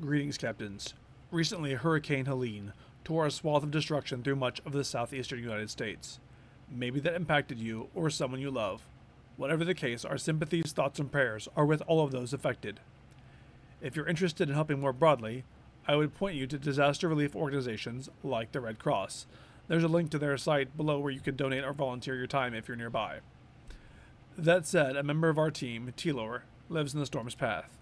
Greetings, Captains. Recently, Hurricane Helene tore a swath of destruction through much of the southeastern United States. Maybe that impacted you or someone you love. Whatever the case, our sympathies, thoughts, and prayers are with all of those affected. If you're interested in helping more broadly, I would point you to disaster relief organizations like the Red Cross. There's a link to their site below where you can donate or volunteer your time if you're nearby. That said, a member of our team, Telor, lives in the storm's path.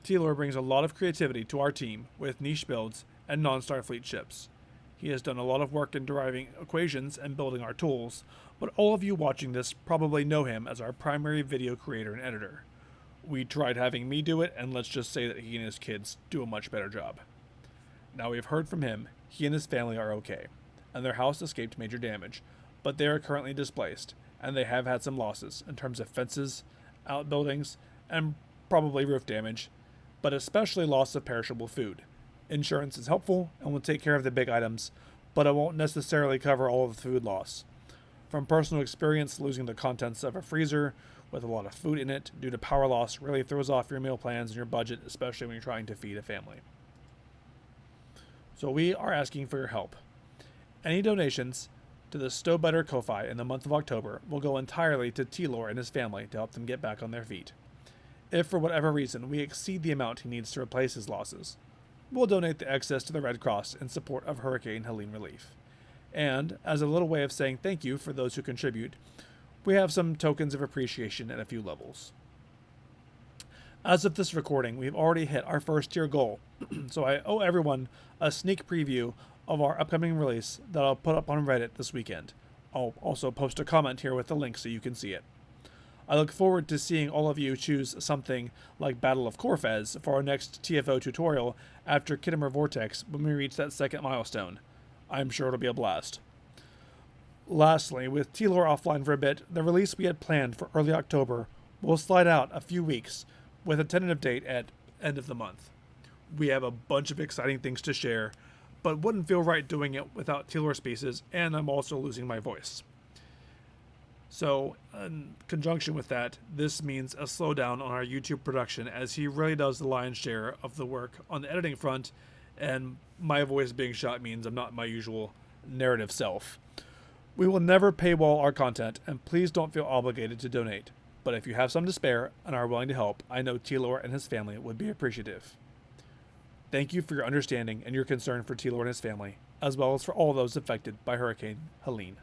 Telor brings a lot of creativity to our team with niche builds and non-Starfleet ships. He has done a lot of work in deriving equations and building our tools, but all of you watching this probably know him as our primary video creator and editor. We tried having me do it, and let's just say that he and his kids do a much better job. Now we've heard from him, he and his family are okay, and their house escaped major damage, but they are currently displaced, and they have had some losses in terms of fences, outbuildings, and probably roof damage, but especially loss of perishable food. Insurance is helpful and will take care of the big items, but it won't necessarily cover all of the food loss. From personal experience, losing the contents of a freezer with a lot of food in it due to power loss really throws off your meal plans and your budget, especially when you're trying to feed a family. So we are asking for your help. Any donations to the STOBETTER Ko-Fi in the month of October will go entirely to Telor and his family to help them get back on their feet. If for whatever reason we exceed the amount he needs to replace his losses, we'll donate the excess to the Red Cross in support of Hurricane Helene relief. And, as a little way of saying thank you for those who contribute, we have some tokens of appreciation at a few levels. As of this recording, we've already hit our first tier goal, so I owe everyone a sneak preview of our upcoming release that I'll put up on Reddit this weekend. I'll also post a comment here with the link so you can see it. I look forward to seeing all of you choose something like Battle of Corfez for our next TFO tutorial after Kittimer Vortex when we reach that second milestone. I'm sure it'll be a blast. Lastly, with Telor offline for a bit, the release we had planned for early October will slide out a few weeks with a tentative date at end of the month. We have a bunch of exciting things to share, but wouldn't feel right doing it without Telor spaces, and I'm also losing my voice. So, in conjunction with that, this means a slowdown on our YouTube production as he really does the lion's share of the work on the editing front, and my voice being shot means I'm not my usual narrative self. We will never paywall our content, and please don't feel obligated to donate. But if you have some to spare and are willing to help, I know Telor and his family would be appreciative. Thank you for your understanding and your concern for Telor and his family, as well as for all those affected by Hurricane Helene.